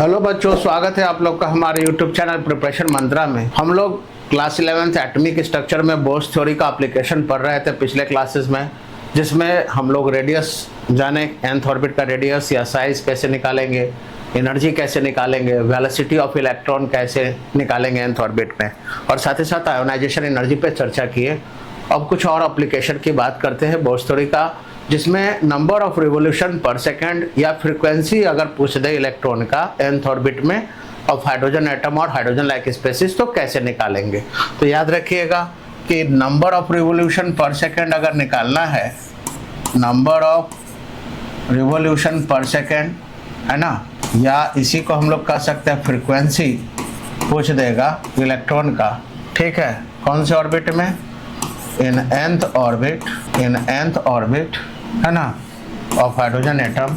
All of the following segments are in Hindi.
हेलो बच्चों, स्वागत है आप लोग का हमारे YouTube चैनल प्रिपरेशन मंत्रा में। हम लोग क्लास 11th एटॉमिक स्ट्रक्चर में बोर्स थ्योरी का एप्लीकेशन पढ़ रहे थे पिछले क्लासेस में, जिसमें हम लोग रेडियस जाने, nth ऑर्बिट का रेडियस या साइज कैसे निकालेंगे, एनर्जी कैसे निकालेंगे, वेलोसिटी ऑफ इलेक्ट्रॉन कैसे निकालेंगे nth ऑर्बिट में, और साथ ही साथ आयोनाइजेशन एनर्जी पे चर्चा किए। अब कुछ और एप्लीकेशन की बात करते हैं बोर्स थ्योरी का, जिसमें number of revolution per second या फ्रीक्वेंसी अगर पूछ दे इलेक्ट्रॉन का nth ऑर्बिट में ऑफ हाइड्रोजन एटम और हाइड्रोजन लाइक स्पेसिस तो कैसे निकालेंगे। तो याद रखिएगा कि number of revolution per second अगर निकालना है, number of revolution per second है ना, या इसी को हम लोग कह सकते हैं फ्रीक्वेंसी पूछ देगा इलेक्ट्रॉन का, ठीक है, कौन से ऑर्बिट में, इन nth ऑर्बिट है ना ऑफ हाइड्रोजन एटम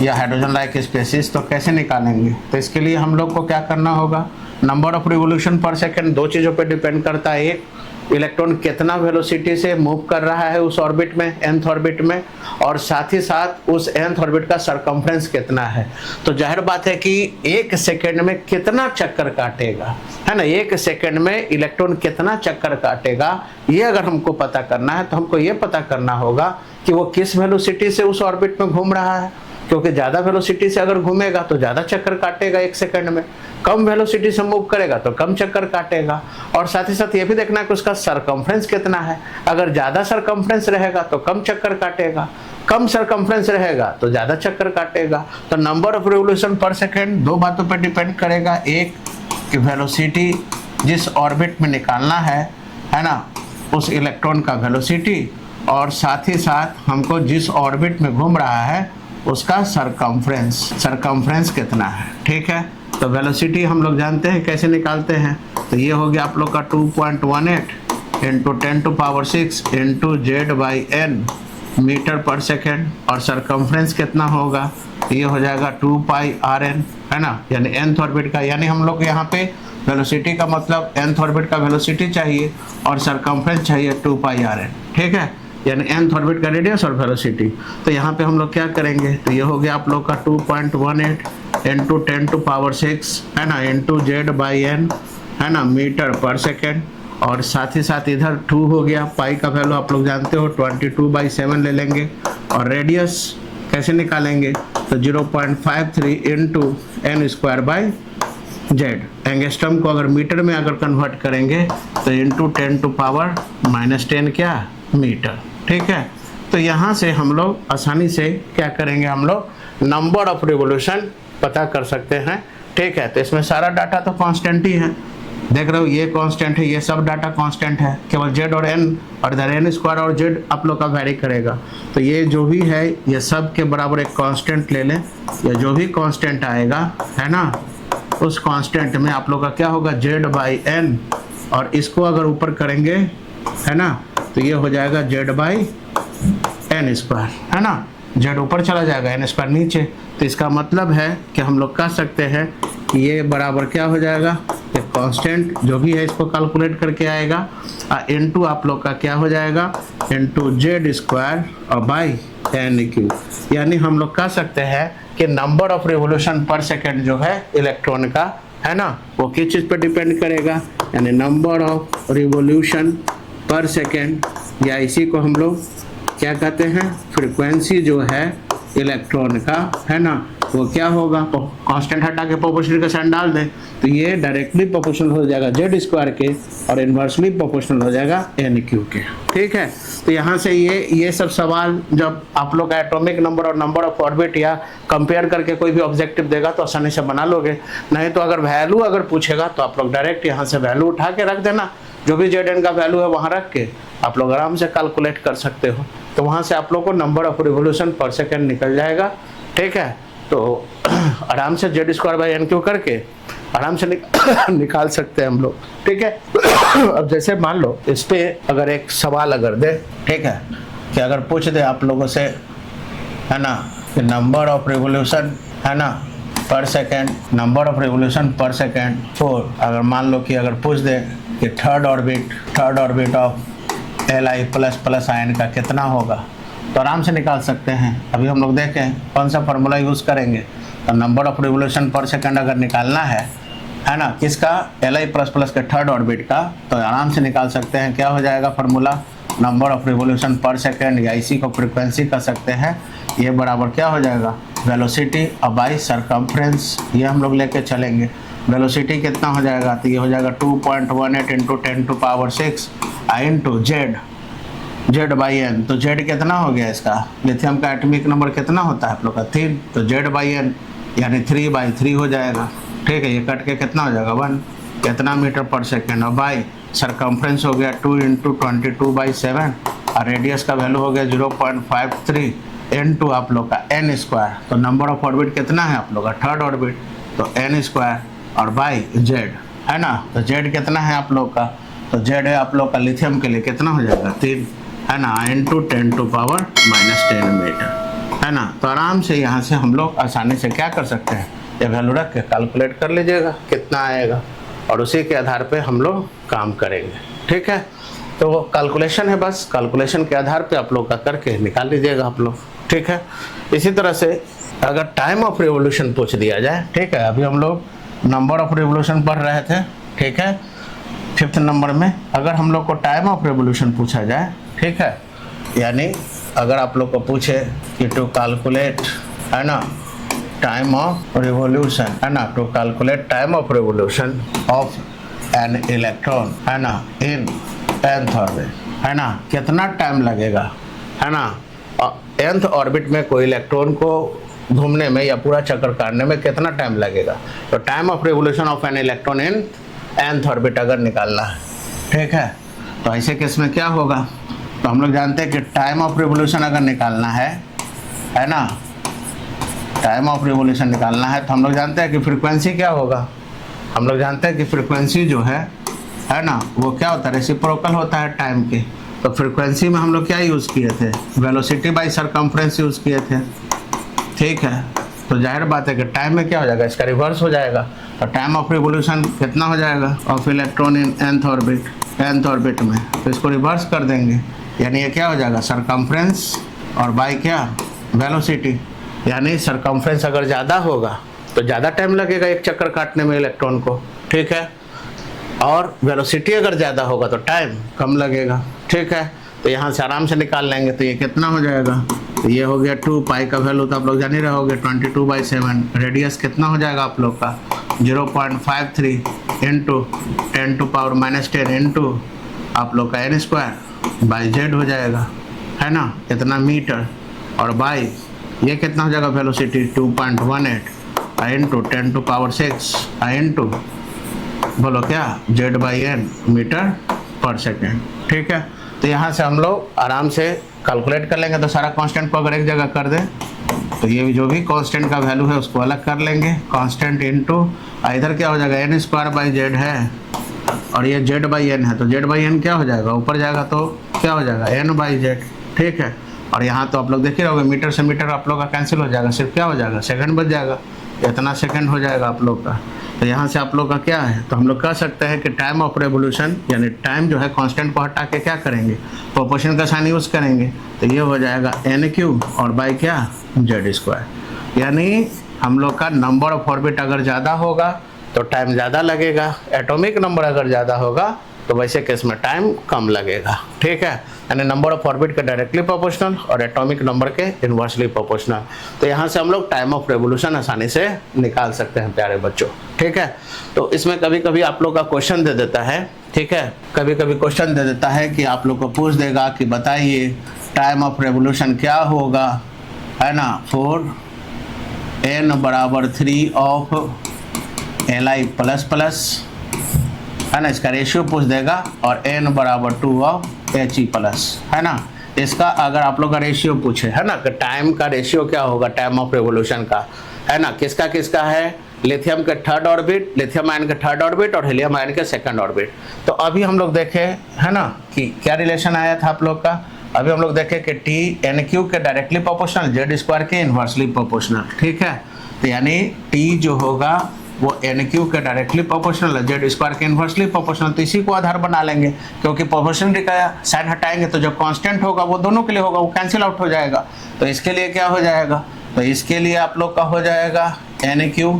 या हाइड्रोजन लाइक स्पेसिस, तो कैसे निकालेंगे। तो इसके लिए हम लोग को क्या करना होगा, number of revolution per second दो चीज़ों पे डिपेंड करता है। एक, इलेक्ट्रॉन कितना वेलोसिटी से मूव कर रहा है उस ऑर्बिट में, nth ऑर्बिट में, और साथ ही साथ उस nth ऑर्बिट का सरकमफ्रेंस कितना है। तो जाहिर बात है कि एक सेकेंड में कितना चक्कर काटेगा, है ना, एक सेकेंड में इलेक्ट्रॉन कितना चक्कर काटेगा, ये अगर हमको पता करना है तो हमको ये पता करना होगा कि वो किस वेलोसिटी से उस ऑर्बिट में घूम रहा है, क्योंकि ज़्यादा वेलोसिटी से अगर घूमेगा तो ज़्यादा चक्कर काटेगा एक सेकंड में, कम वेलोसिटी से मूव करेगा तो कम चक्कर काटेगा। और साथ ही साथ ये भी देखना है कि उसका सरकमफ्रेंस कितना है, अगर ज़्यादा सरकमफ्रेंस रहेगा तो कम चक्कर काटेगा, कम सरकमफ्रेंस रहेगा तो ज़्यादा चक्कर काटेगा। तो number of revolution per second दो बातों पर डिपेंड करेगा, एक कि वेलोसिटी जिस ऑर्बिट में निकालना है ना, उस इलेक्ट्रॉन का वेलोसिटी, और साथ ही साथ हमको जिस ऑर्बिट में घूम रहा है उसका सरकमफ्रेंस कितना है, ठीक है। तो वेलोसिटी हम लोग जानते हैं कैसे निकालते हैं, तो ये हो गया आप लोग का 2.18 इंटू 10⁶ इंटू Z/n मीटर पर सेकेंड, और सरकमफ्रेंस कितना होगा, ये हो जाएगा 2πrn, है ना, यानी nth ऑर्बिट का, यानी हम लोग यहाँ पे वेलोसिटी का मतलब nth ऑर्बिट का वेलोसिटी चाहिए और सरकमफ्रेंस चाहिए 2πrn, ठीक है, यानी nth ऑर्बिट का रेडियस और वेलोसिटी। तो यहाँ पे हम लोग क्या करेंगे, तो ये हो गया आप लोग का 2.18 इंटू 10⁶ है ना इंटू Z/n है ना मीटर पर सेकेंड, और साथ ही साथ इधर 2 हो गया, पाई का वैल्यू आप लोग जानते हो 22/7 ले लेंगे, और रेडियस कैसे निकालेंगे, तो 0.53 इंटू n²/z। एंगस्ट्रम को अगर मीटर में अगर कन्वर्ट करेंगे तो इंटू 10⁻10 क्या मीटर, ठीक है। तो यहाँ से हम लोग आसानी से क्या करेंगे, हम लोग नंबर ऑफ रिवोल्यूशन पता कर सकते हैं, ठीक है। तो इसमें सारा डाटा तो कांस्टेंट ही है, देख रहे हो ये कांस्टेंट है, ये सब डाटा कांस्टेंट है, केवल z और n, और इधर n² और z आप लोग का वेरी करेगा। तो ये जो भी है ये सब के बराबर एक कांस्टेंट ले लें, या जो भी कांस्टेंट आएगा है ना, उस कांस्टेंट में आप लोग का क्या होगा Z/n, और इसको अगर ऊपर करेंगे है ना तो ये हो जाएगा Z/n², है ना, z ऊपर चला जाएगा, n² नीचे। तो इसका मतलब है कि हम लोग कह सकते हैं कि ये बराबर क्या हो जाएगा, ये कांस्टेंट जो भी है इसको कैलकुलेट करके आएगा, इनटू आप लोग का क्या हो जाएगा इनटू Z² और बाई n³, यानी हम लोग कह सकते हैं कि number of revolution per second जो है इलेक्ट्रॉन का, है ना, वो किस चीज़ पर डिपेंड करेगा, यानी number of revolution per second, या इसी को हम लोग क्या कहते हैं फ्रीक्वेंसी जो है इलेक्ट्रॉन का, है ना, वो क्या होगा, कांस्टेंट हटा के प्रोपोर्शनल का साइन डाल दें तो ये डायरेक्टली प्रोपोर्शनल हो जाएगा Z² के, और इन्वर्सली प्रोपोर्शनल हो जाएगा n³ के, ठीक है। तो यहाँ से ये सब सवाल जब आप लोग का एटॉमिक नंबर और नंबर ऑफ ऑर्बिट या कंपेयर करके कोई भी ऑब्जेक्टिव देगा तो आसानी से बना लोगे, नहीं तो अगर वैल्यू अगर पूछेगा तो आप लोग डायरेक्ट यहाँ से वैल्यू उठा के रख देना, जो भी Zn का वैल्यू है वहाँ रख के आप लोग आराम से कैलकुलेट कर सकते हो। तो वहाँ से आप लोग को number of revolution per second निकल जाएगा, ठीक है। तो आराम से Z²/n³ करके आराम से निकाल सकते हैं हम लोग, ठीक है। अब जैसे मान लो इस पे अगर एक सवाल अगर दे, ठीक है, कि अगर पूछ दे आप लोगों से, है ना, कि नंबर ऑफ रिवोल्यूशन है ना पर second, number of revolution per second 4, अगर मान लो कि अगर पूछ दे कि third orbit of Li++ ion का कितना होगा, तो आराम से निकाल सकते हैं। अभी हम लोग देखें कौन सा फार्मूला यूज़ करेंगे, तो number of revolution per second अगर निकालना है ना, किसका, Li प्लस प्लस के थर्ड ऑर्बिट का, तो आराम से निकाल सकते हैं। क्या हो जाएगा formula, number of revolution per second, या इसी को फ्रीक्वेंसी कह सकते हैं, ये बराबर क्या हो जाएगा, वेलोसिटी बाई सरकमफ्रेंस। ये हम लोग लेके चलेंगे। वेलोसिटी कितना हो जाएगा, तो ये हो जाएगा 2.18 into 10⁶ into Z by N. तो जेड कितना हो गया इसका, लिथियम का एटॉमिक नंबर कितना होता है आप लोग का 3, तो जेड बाई एन यानी 3/3 हो जाएगा। ठीक है, ये कट के कितना हो जाएगा 1, कितना मीटर पर सेकेंड, और बाई सरकमफ्रेंस हो गया 2 इंटू 22/7, और रेडियस का वैल्यू हो गया 0.53 इंटू आप लोग का n स्क्वायर। तो नंबर ऑफ ऑर्बिट कितना है आप लोग का, थर्ड ऑर्बिट, तो n स्क्वायर और बाई जेड, है ना। तो जेड कितना है आप लोग का, तो जेड है आप लोग का लिथियम के लिए कितना हो जाएगा 3, है ना, इंटू 10⁻⁻10 मीटर, है ना। तो आराम से यहाँ से हम लोग आसानी से क्या कर सकते हैं, ये वैल्यू रख के कैलकुलेट कर लीजिएगा कितना आएगा, और उसी के आधार पे हम लोग काम करेंगे। ठीक है, तो वो कैलकुलेशन है, बस कैलकुलेशन के आधार पे आप लोग का करके निकाल लीजिएगा आप लोग। ठीक है, इसी तरह से अगर टाइम ऑफ रिवोल्यूशन पूछ दिया जाए, ठीक है, अभी हम लोग नंबर ऑफ रिवोल्यूशन पढ़ रहे थे, ठीक है, 5th नंबर में अगर हम लोग को टाइम ऑफ रिवोल्यूशन पूछा जाए, ठीक है, यानी अगर आप लोग को पूछे कि टू कैलकुलेट, है ना, टाइम ऑफ रिवोल्यूशन, है ना, to calculate time of revolution of an electron, है ना, इन nth ऑर्बिट, है ना, कितना टाइम लगेगा, है ना, nth ऑर्बिट में कोई इलेक्ट्रॉन को घूमने में या पूरा चक्कर काटने में कितना टाइम लगेगा। तो time of revolution of an electron in nth orbit अगर निकालना है, ठीक है, तो ऐसे केस में क्या होगा, तो हम लोग जानते हैं कि टाइम ऑफ रिवोल्यूशन अगर निकालना है ना, टाइम ऑफ रिवोल्यूशन निकालना है, तो हम लोग जानते हैं कि फ्रीक्वेंसी क्या होगा, हम लोग जानते हैं कि फ्रीक्वेंसी जो है ना, वो क्या होता है, रेसिप्रोकल होता है टाइम के। तो फ्रीक्वेंसी में हम लोग क्या यूज़ किए थे, वेलोसिटी बाई सरकमफ्रेंस यूज़ किए थे। ठीक है, तो जाहिर बात है कि टाइम में क्या हो जाएगा, इसका रिवर्स हो जाएगा। तो टाइम ऑफ रिवोल्यूशन कितना हो जाएगा, of electron in nth orbit में, तो इसको रिवर्स कर देंगे, यानी ये क्या हो जाएगा, सरकमफ्रेंस और बाई क्या, वेलोसिटी। यानी सरकमफ्रेंस अगर ज़्यादा होगा तो ज़्यादा टाइम लगेगा एक चक्कर काटने में इलेक्ट्रॉन को, ठीक है, और वेलोसिटी अगर ज़्यादा होगा तो टाइम कम लगेगा। ठीक है, तो यहाँ से आराम से निकाल लेंगे। तो ये कितना हो जाएगा, तो ये हो गया 2 पाई का वैल्यू तो आप लोग जान ही रहोगे 22/7। रेडियस कितना हो जाएगा आप लोग का 0.53 इंटू 10⁻⁻10 इंटू आप लोग का n स्क्वायर बाई जेड हो जाएगा, है ना, इतना मीटर, और बाई ये कितना हो जाएगा वेलोसिटी 2.18 इंटू 10⁻6 इंटू बोलो क्या Z/n मीटर पर सेकेंड। ठीक है, तो यहाँ से हम लोग आराम से कैलकुलेट कर लेंगे। तो सारा कांस्टेंट को अगर एक जगह कर दें तो ये जो भी कांस्टेंट का वैल्यू है उसको अलग कर लेंगे, कांस्टेंट इंटू इधर क्या हो जाएगा n स्क्वायर बाई जेड है, और ये Z/n है, तो Z/n क्या हो जाएगा, ऊपर जाएगा तो क्या हो जाएगा n/z। ठीक है, और यहाँ तो आप लोग देख ही रहोगे मीटर से मीटर आप लोग का कैंसिल हो जाएगा, सिर्फ क्या हो जाएगा सेकंड बच जाएगा, इतना सेकंड हो जाएगा आप लोग का। तो यहाँ से आप लोग का क्या है, तो हम लोग कह सकते हैं कि टाइम ऑफ रेवोल्यूशन यानी टाइम जो है कांस्टेंट को हटा के क्या करेंगे, प्रोपोर्शन का साइन यूज़ करेंगे, तो ये हो जाएगा n³ और बाई क्या Z²। यानी हम लोग का नंबर ऑफ ऑर्बिट अगर ज़्यादा होगा तो टाइम ज़्यादा लगेगा, एटॉमिक नंबर अगर ज़्यादा होगा तो वैसे केस में टाइम कम लगेगा। ठीक है, यानी नंबर ऑफ ऑर्बिट के डायरेक्टली प्रोपोर्शनल और एटॉमिक नंबर के इन्वर्सली प्रोपोर्शनल। तो यहाँ से हम लोग टाइम ऑफ रेवोल्यूशन आसानी से निकाल सकते हैं प्यारे बच्चों। ठीक है, तो इसमें कभी कभी आप लोग का क्वेश्चन दे देता है, ठीक है, कभी कभी क्वेश्चन दे देता है कि आप लोग को पूछ देगा कि बताइए टाइम ऑफ रेवोल्यूशन क्या होगा, है ना, 4n = 3 ऑफ Li प्लस है ना, इसका रेशियो पूछ देगा, और n = 2 ऑफ He+, है ना। इसका अगर आप लोग का रेशियो पूछे, है ना, कि टाइम का रेशियो क्या होगा टाइम ऑफ रेवोल्यूशन का, है ना, किसका किसका है, लिथियम के थर्ड ऑर्बिट, लिथियम आयन के थर्ड ऑर्बिट और हीलियम आयन के सेकंड ऑर्बिट। तो अभी हम लोग देखे, है ना, कि क्या रिलेशन आया था आप लोग का, अभी हम लोग देखे कि T n³ के डायरेक्टली प्रोपोर्शनल, Z² के इन्वर्सली प्रोपोर्शनल। ठीक है, तो यानी T जो होगा वो n³ के डायरेक्टली प्रोपोर्शनल है, Z² के इन्वर्सली प्रोपोर्शनल। तो इसी को आधार बना लेंगे, क्योंकि प्रोपोर्शनलिटी का साइन हटाएंगे तो जो कांस्टेंट होगा वो दोनों के लिए होगा, वो कैंसिल आउट हो जाएगा। तो इसके लिए क्या हो जाएगा, तो इसके लिए आप लोग का हो जाएगा एन क्यू,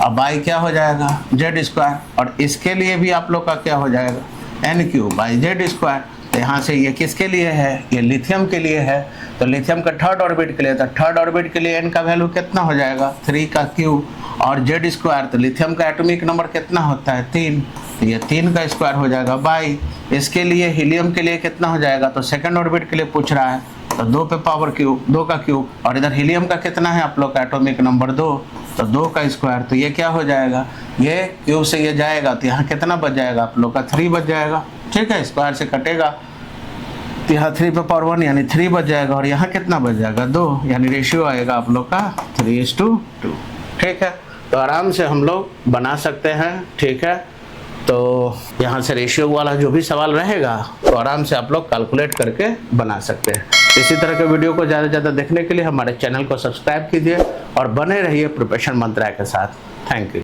अब बाई क्या हो जाएगा जेड स्क्वायर, और इसके लिए भी आप लोग का क्या हो जाएगा N Q by Z square. तो यहाँ से ये किसके लिए है, ये लिथियम के लिए है, तो लिथियम का थर्ड ऑर्बिट के लिए, तो थर्ड ऑर्बिट के लिए एन का वैल्यू कितना हो जाएगा 3 का क्यू, और जेड स्क्वायर, तो लिथियम का एटॉमिक नंबर कितना होता है 3, तो ये 3 का स्क्वायर हो जाएगा बाई। इसके लिए हीलियम के लिए कितना हो जाएगा, तो सेकंड ऑर्बिट के लिए पूछ रहा है, तो 2 पे पावर क्यूब 2 का क्यूब, और इधर हीलियम का कितना है आप लोग का एटॉमिक नंबर 2, तो 2 का स्क्वायर, तो ये क्या हो जाएगा, ये क्यूब से ये जाएगा तो यहाँ कितना बच जाएगा आप लोग का 3 बच जाएगा। ठीक है, स्क्वायर से कटेगा तो यहाँ 3 पे पावर 1 यानी 3 बच जाएगा, और यहाँ कितना बच जाएगा 2, यानी रेशियो आएगा आप लोग का 3:2। ठीक है, तो आराम से हम लोग बना सकते हैं। ठीक है, तो यहाँ से रेशियो वाला जो भी सवाल रहेगा तो आराम से आप लोग कैलकुलेट करके बना सकते हैं। इसी तरह के वीडियो को ज़्यादा से ज़्यादा देखने के लिए हमारे चैनल को सब्सक्राइब कीजिए और बने रहिए प्रिपरेशन मंत्रा के साथ। Thank you.